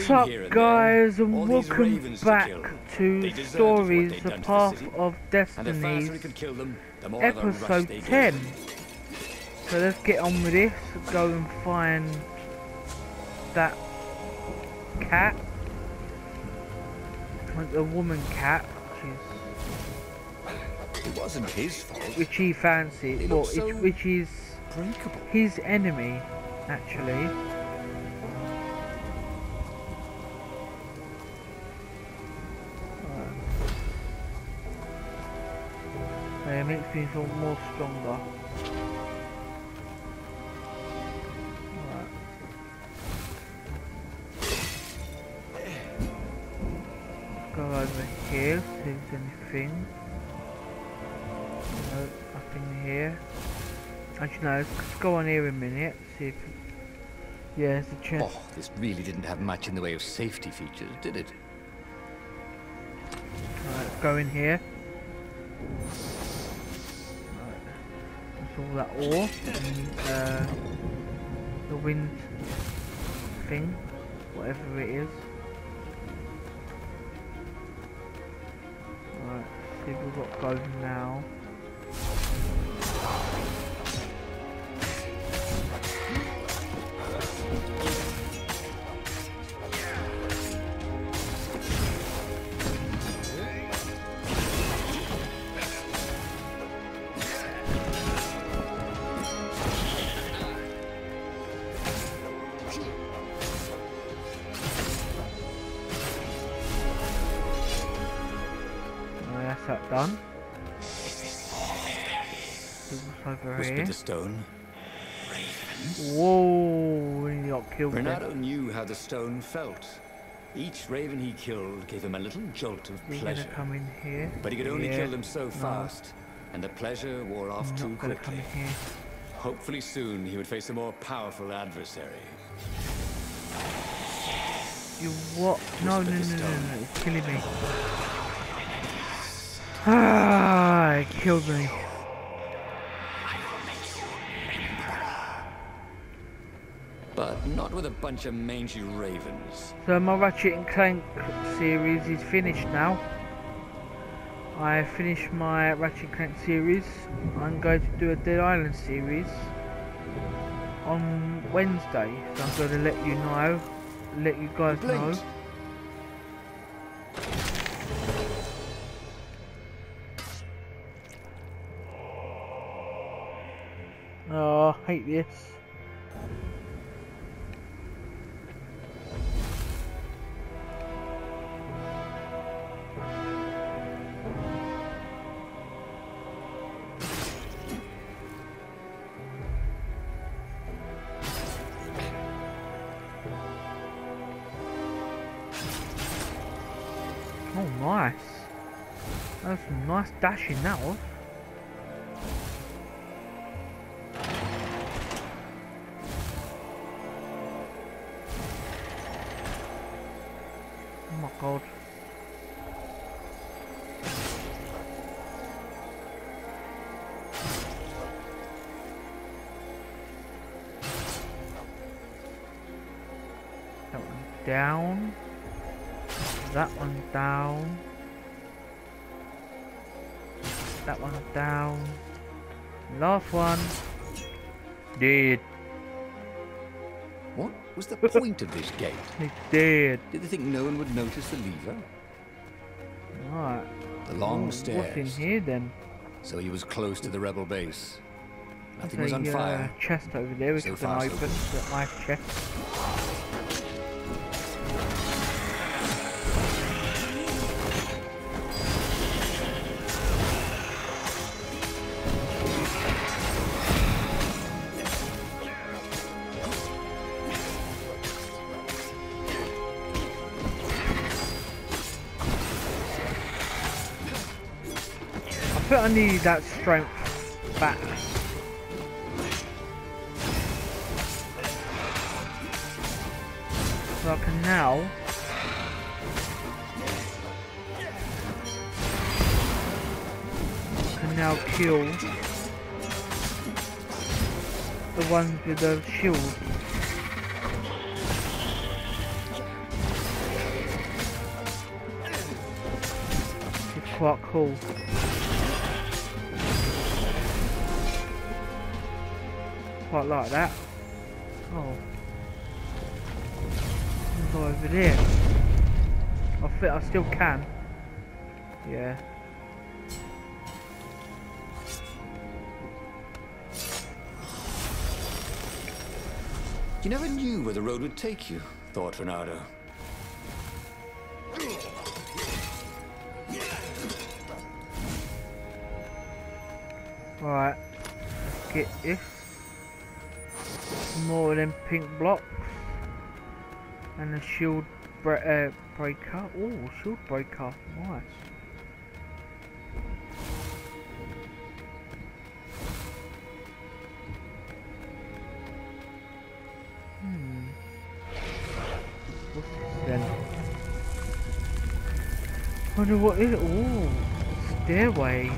What's up, guys, and welcome back to Stories, The Path of Destinies, episode 10. So let's get on with this, go and find that cat, a woman cat, it wasn't his fault. Which he fancied, which is his enemy, actually. It makes me feel more stronger. Right. Go over here, see if there's anything. No, nothing here. Actually no, let's go on here a minute, see if... Yeah, there's a chest. Oh, this really didn't have much in the way of safety features, did it? Alright, let's go in here. All that ore and the wind thing, whatever it is. Right, see if we've got gold now. That done. Over Whispered here. the stone. Whoa! He got killed. Renato knew how the stone felt. Each raven he killed gave him a little jolt of pleasure. Come in here. But he could only kill them so fast, and the pleasure wore off too quickly. Hopefully soon he would face a more powerful adversary. You what? No, it's killing me. Ah, it killed me. But not with a bunch of mangy ravens. So my Ratchet and Clank series is finished now. I finished my Ratchet and Clank series. I'm going to do a Dead Island series on Wednesday. So I'm going to let you know, let you guys know. Oh, I hate this. Oh, nice. That's some nice dashing that was. Oh my god. That one down. That one down. That one down. Last one. Dead. What was the point of this gate? He's dead. Did they think no one would notice the lever? Right. The long stairs. What's in here then? So he was close to the rebel base. Nothing was There's on fire. Chest over there, which So we can far, so open. good. That nice chest. I think I need that strength back. So I can now now kill the ones with the shield. quite cool. Quite like that. Oh. Go over there. I think I still can. Yeah. You never knew where the road would take you, thought Renato. Right. Get this. More of them pink blocks. And a shield breaker. Oh, shield breaker. Nice. What's this then? Wonder what is it? Oh, stairway.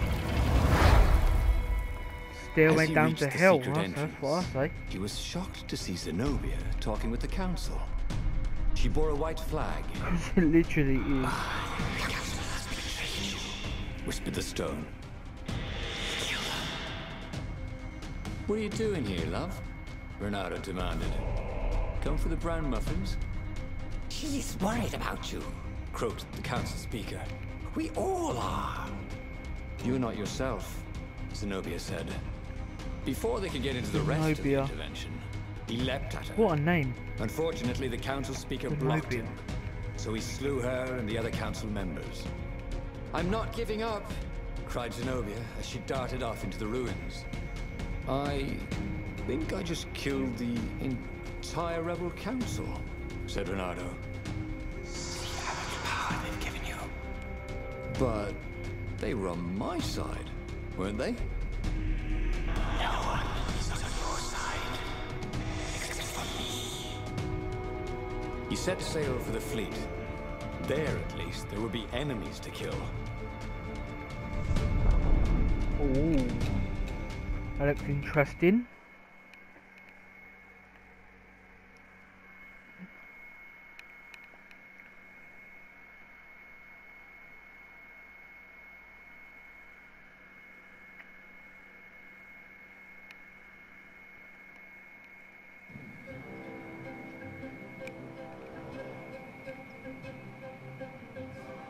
Stairway down to hell. That's what I say. He was shocked to see Zenobia talking with the council. She bore a white flag. It literally is. Whispered the stone. What are you doing here, love? Renato demanded. Come for the brown muffins? She's worried about you, croaked the council speaker. We all are. You're not yourself, Zenobia said. Before they could get into the rest of the intervention, he leapt at her. What a name. Unfortunately, the council speaker blocked him, so he slew her and the other council members. I'm not giving up, cried Zenobia as she darted off into the ruins. I think I just killed the entire rebel council, said Renato. See how much power they've given you. But they were on my side, weren't they? No one is on your side, except for me. He set sail for the fleet. There, at least, there would be enemies to kill. Oh, that looks interesting.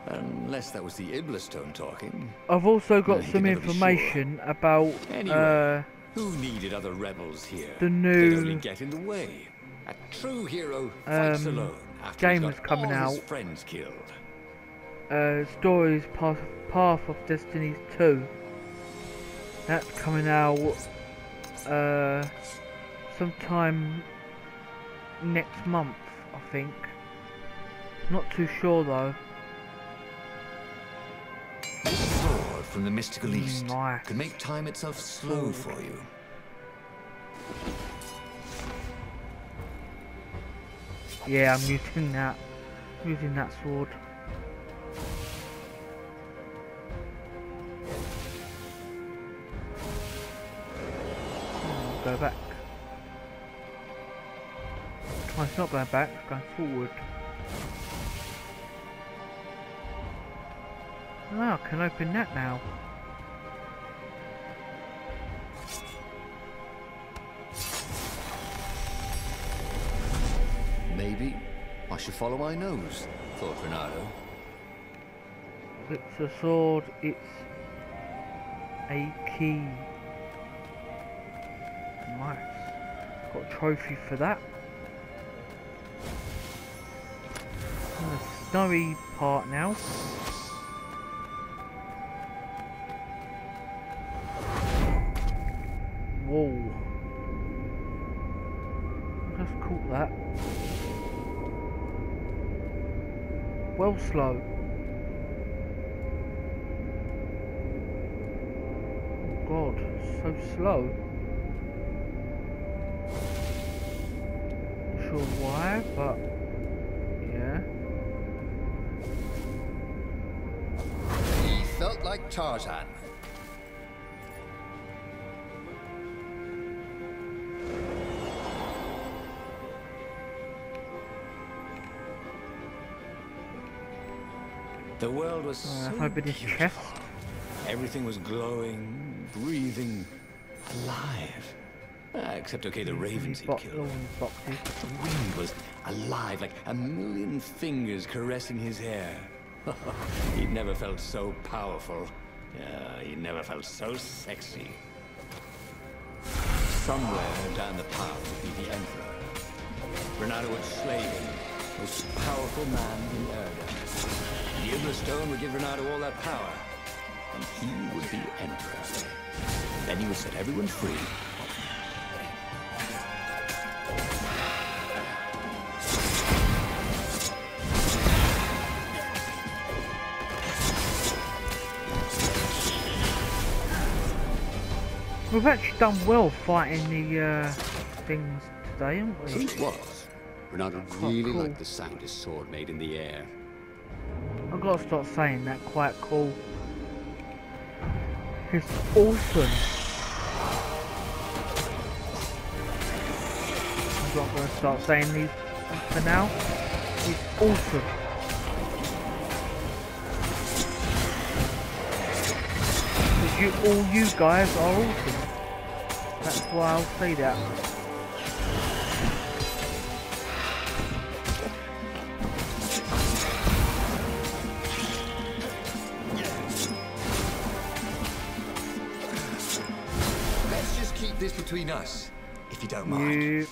Unless that was the Iblastone talking. I've also got some information about who needed other rebels here? The new They'd only get in the way. A true hero fights alone after game he's is got coming all out. his friends killed. Stories Path of Destinies 2. That's coming out sometime next month, I think. Not too sure though. This sword from the mystical east nice. could make time itself slow for you. Yeah, I'm using that. Using that sword. Oh, go back. Oh, it's not going back. It's going forward. Oh, I can open that now. Maybe I should follow my nose, thought Renato. It's a sword, it's a key. Nice. Got a trophy for that. And the snowy part now. Whoa. Just caught that. Well slow. Oh god, so slow. Not sure why, but yeah. He felt like Tarzan. The world was so open his beautiful. chest. Everything was glowing, breathing, alive. Except, okay, the ravens he'd killed. The wind was alive, like a million fingers caressing his hair. He'd never felt so powerful. Yeah, he never felt so sexy. Somewhere down the path would be the Emperor. Renato would slay him, most powerful man in Erda. The Iblerstone would give Renato all that power, and he would be Emperor. Then he would set everyone free. We've actually done well fighting the things today, haven't we? It was. Renato really liked the sound his sword made in the air. I've got to start saying that, quite cool. It's awesome. I'm not going to start saying these for now. It's awesome. All you guys are awesome. That's why I'll say that. Let's just keep this between us, if you don't mind.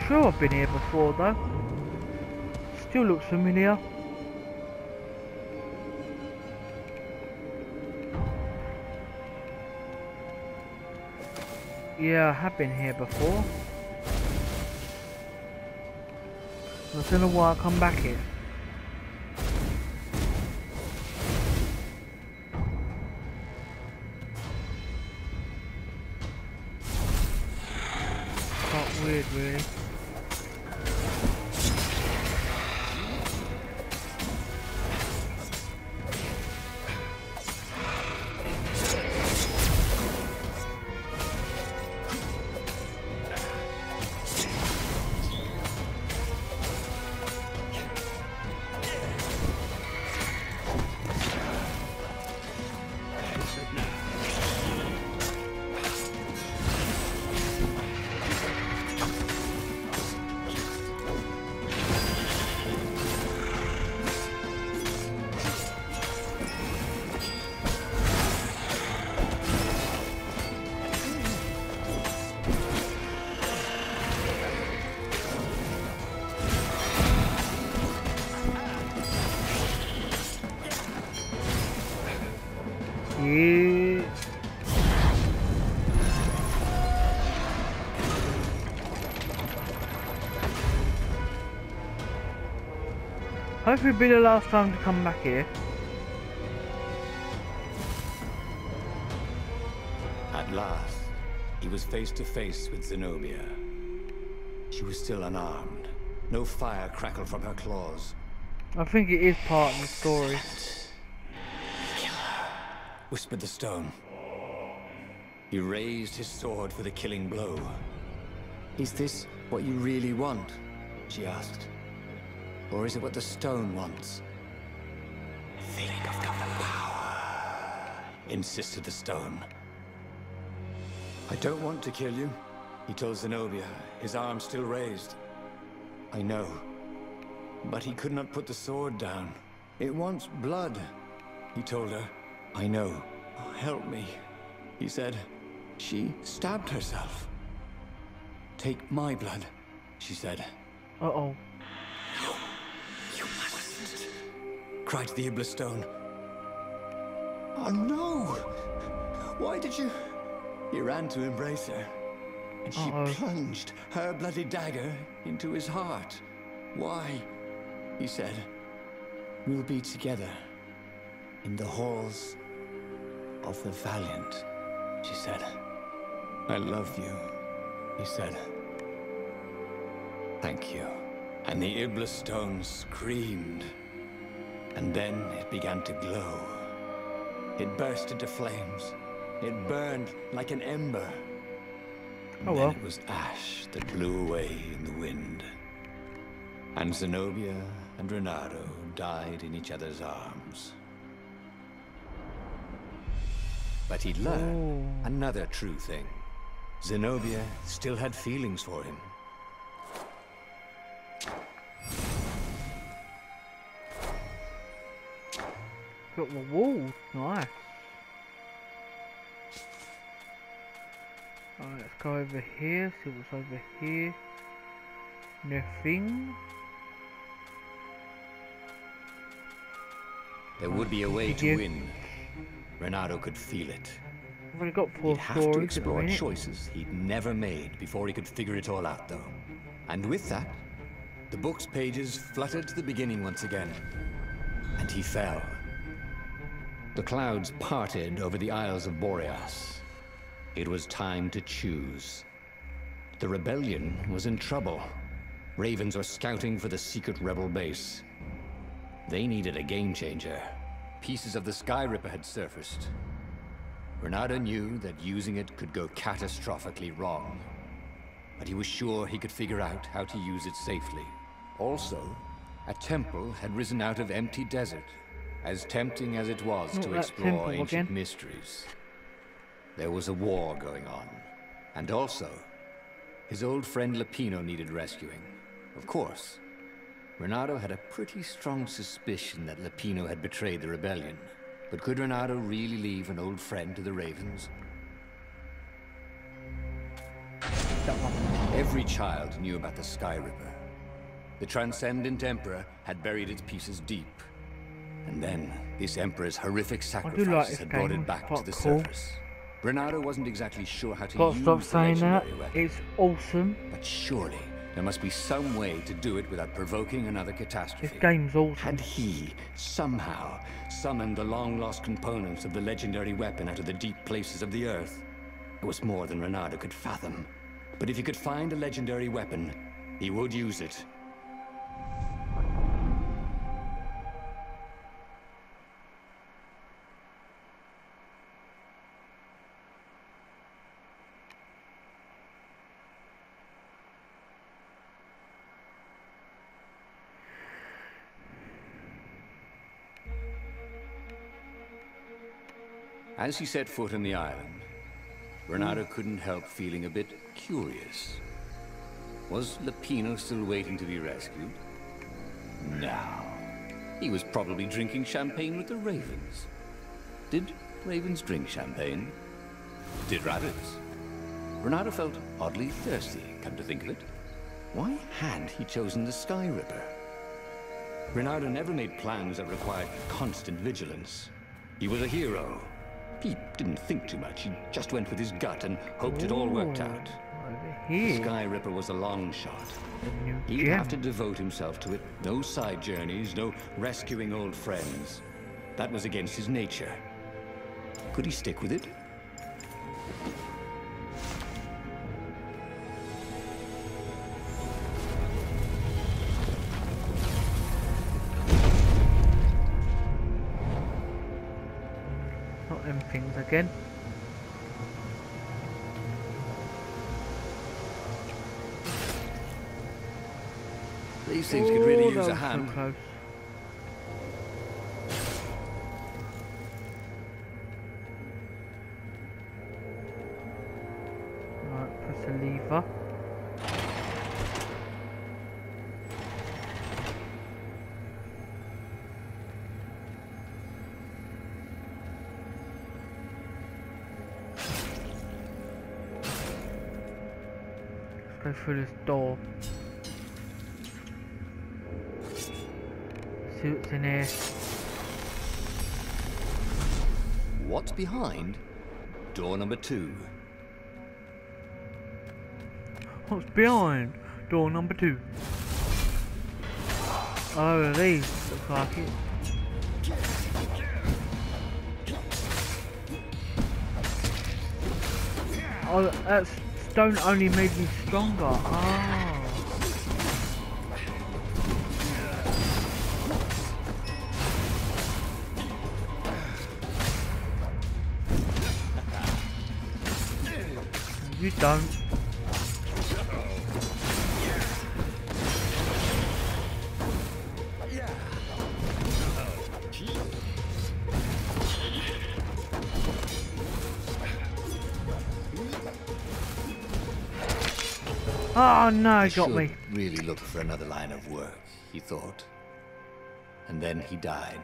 Sure, I've been here before though. Still looks familiar. Yeah, I have been here before. I don't know why I come back here. Quite weird, really. Yeah. Hopefully it'll be the last time to come back here. At last, he was face to face with Zenobia. She was still unarmed. No fire crackled from her claws. I think it is part of the story. Kill her, whispered the stone. He raised his sword for the killing blow. Is this what you really want? She asked. Or is it what the stone wants? Think of the power, insisted the stone. I don't want to kill you, he told Zenobia, his arm still raised. I know, but he could not put the sword down. It wants blood, he told her. I know. Oh, help me, he said. She stabbed herself. Take my blood, she said. Uh-oh. You mustn't, cried the Iblerstone. Oh no! Why did you... He ran to embrace her, and she plunged her bloody dagger into his heart. Why? He said. We'll be together in the halls of the Valiant, she said. I love you, he said. Thank you. And the Iblerstone screamed, and then it began to glow. It burst into flames, It burned like an ember. Oh And well. then it was ash that blew away in the wind. And Zenobia and Renato died in each other's arms. But he'd learned another true thing. Zenobia still had feelings for him. Got the wall. Nice. Alright, let's go over here. See what's over here. Nothing. There would be a way to win. Renato could feel it. I've only got 4 He'd have to stories. explore choices he'd never made before he could figure it all out, though. And with that, the book's pages fluttered to the beginning once again. And he fell. The clouds parted over the Isles of Boreas. It was time to choose. The rebellion was in trouble. Ravens were scouting for the secret rebel base. They needed a game changer. Pieces of the Sky Ripper had surfaced. Renato knew that using it could go catastrophically wrong. But he was sure he could figure out how to use it safely. Also, a temple had risen out of empty desert, as tempting as it was to explore ancient mysteries. There was a war going on. And also, his old friend Lupino needed rescuing. Of course, Renato had a pretty strong suspicion that Lupino had betrayed the rebellion. But could Renato really leave an old friend to the Ravens? Every child knew about the Sky Ripper. The Transcendent Emperor had buried its pieces deep. And then, this Emperor's horrific sacrifices had brought it back to the surface. Renato wasn't exactly sure how to use Stop saying that. legendary weapon. It's awesome. But surely, there must be some way to do it without provoking another catastrophe. This game's awesome. Had he, somehow, summoned the long-lost components of the legendary weapon out of the deep places of the Earth? It was more than Renato could fathom. But if he could find a legendary weapon, he would use it. As he set foot on the island, Renato couldn't help feeling a bit curious. Was Lupino still waiting to be rescued? No. He was probably drinking champagne with the ravens. Did ravens drink champagne? Did rabbits? Renato felt oddly thirsty, come to think of it. Why had he chosen the Sky Ripper? Renato never made plans that required constant vigilance. He was a hero. He didn't think too much. He just went with his gut and hoped it all worked out. The Sky Ripper was a long shot. He'd have to devote himself to it. No side journeys, no rescuing old friends. That was against his nature. Could he stick with it? Them things again. These things could really use a hand. So close. Right, press a lever. Go through this door. See what's in here. What's behind door number 2? What's behind door number 2? Oh, these look like it. Oh, that's stone only made me stronger. Ah. You don't. Oh no, he got me. Really look for another line of work, he thought. And then he died.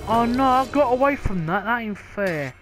Oh no, I got away from that. That ain't fair.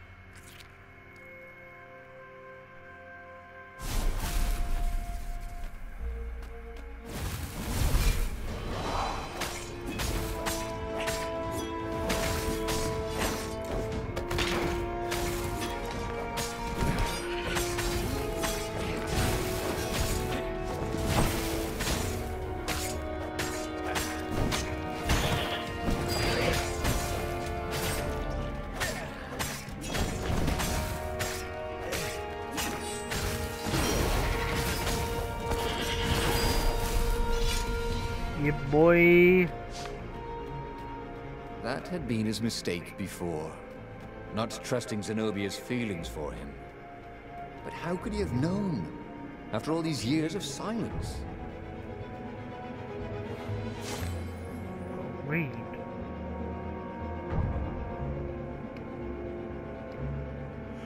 Yeah, boy. That had been his mistake before, not trusting Zenobia's feelings for him. But how could he have known, after all these years of silence? Read.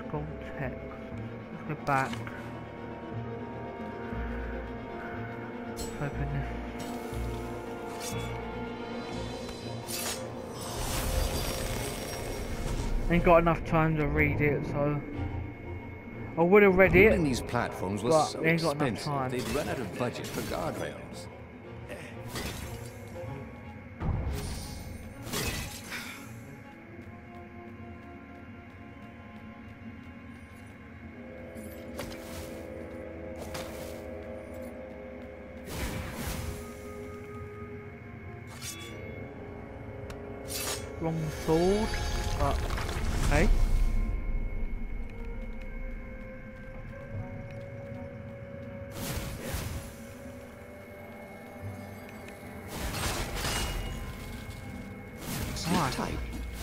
Scroll text. Let's go back. Let's open this. Ain't got enough time to read it, so I would have read it. Building these platforms was so ain't got enough expensive, time. they'd run out of budget for guardrails. Wrong sword. Okay. Sleep tight,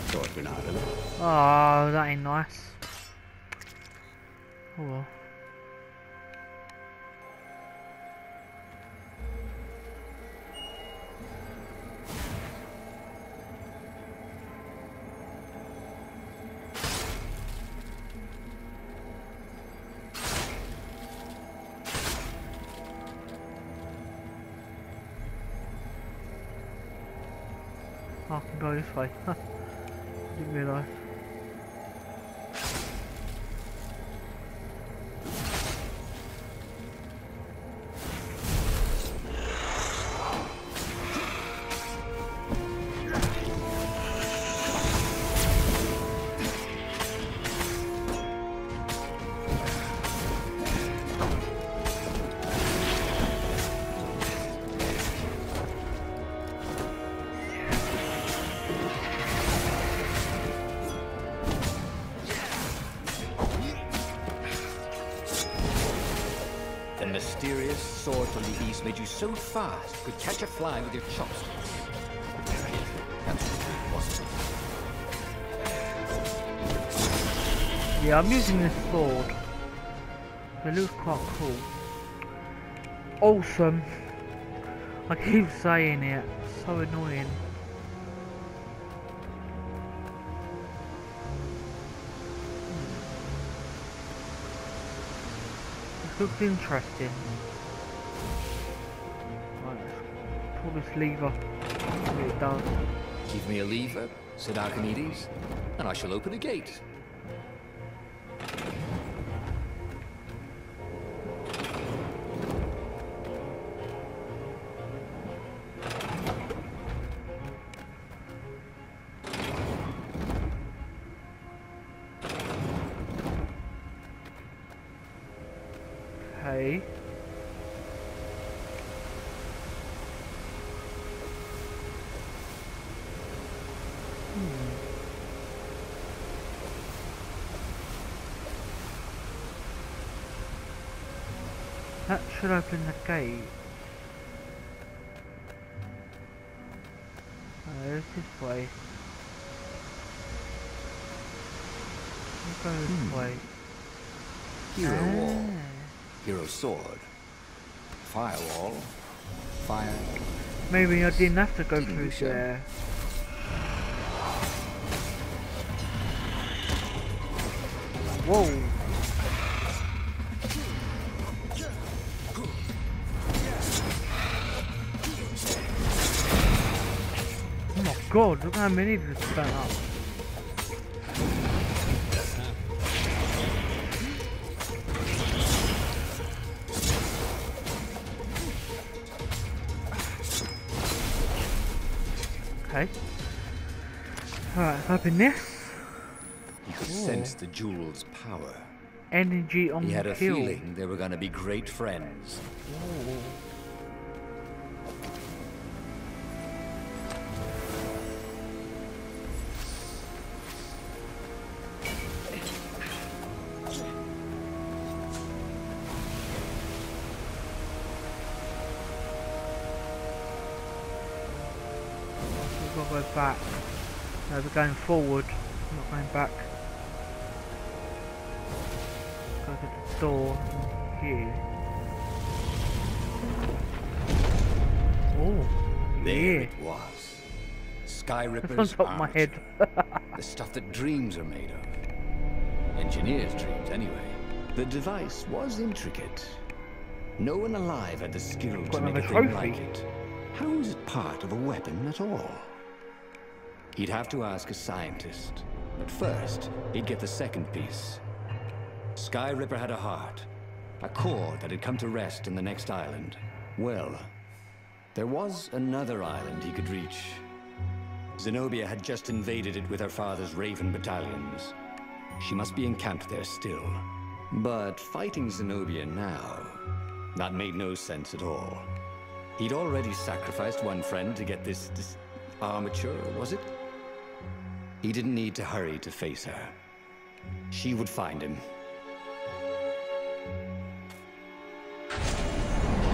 thought Bernardo. Oh, that ain't nice. Oh well. I can go this way. Didn't realise. The mysterious sword from the east made you so fast you could catch a fly with your chopsticks. That's impossible. Yeah, I'm using this sword. It looks quite cool. Awesome. I keep saying it. So annoying. This looks interesting. Right, let's pull this lever. See what it does. Give me a lever, said Archimedes, and I shall open a gate. Okay. That should open the gate. There's this way. We'll go this way. Hero wall. Hero sword. Firewall. Fire. Maybe I didn't have to go through there. Whoa. Oh my god, look how many of this burnt up. Okay. Alright, open this. He could sense the jewel's power. Energy on He had the a kill. feeling they were going to be great friends. Ooh. We've got to go back. No, we're going forward, not going back. Go to the door here. Oh, There yeah. it was. Sky It's Ripper's on top of my head. the stuff that dreams are made of. Engineers' dreams, anyway. The device was intricate. No one alive had the skill to Got make a another thing trophy. like it. How is it part of a weapon at all? He'd have to ask a scientist. But first, he'd get the second piece. Sky Ripper had a heart. A core that had come to rest in the next island. Well, there was another island he could reach. Zenobia had just invaded it with her father's Raven battalions. She must be encamped there still. But fighting Zenobia now, that made no sense at all. He'd already sacrificed one friend to get this armature, was it? He didn't need to hurry to face her. She would find him.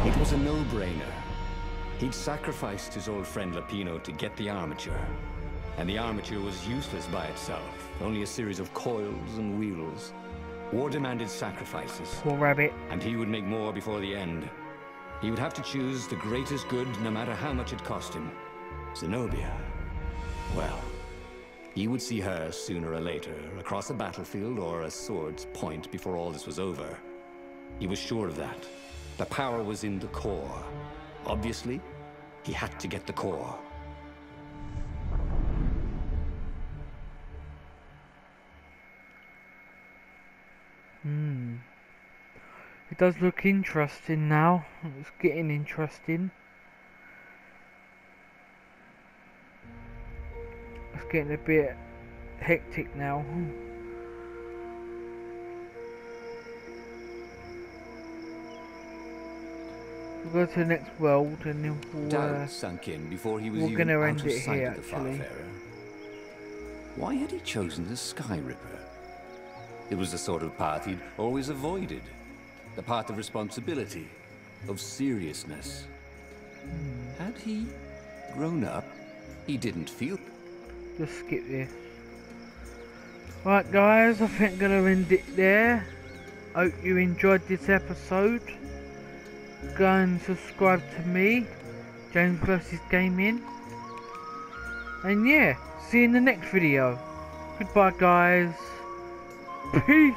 It was a no-brainer. He'd sacrificed his old friend Lapino to get the armature. And the armature was useless by itself, only a series of coils and wheels. War demanded sacrifices. Poor rabbit. And he would make more before the end. He would have to choose the greatest good no matter how much it cost him. Zenobia. Well, he would see her sooner or later, across a battlefield or a sword's point before all this was over. He was sure of that. The power was in the core. Obviously, he had to get the core. It does look interesting now. It's getting interesting. It's getting a bit hectic now. We'll go to the next world and then we'll, Doubt sunk in before he was we're even gonna out end of it sight here, of the actually. Farfarer. Why had he chosen the Sky Ripper? It was the sort of path he'd always avoided. The path of responsibility, of seriousness. Had he grown up? He didn't feel... just skip this. Right guys, I think I'm gonna end it there. Hope you enjoyed this episode. Go and subscribe to me, James vs Gaming. And yeah, see you in the next video. Goodbye guys. Peace.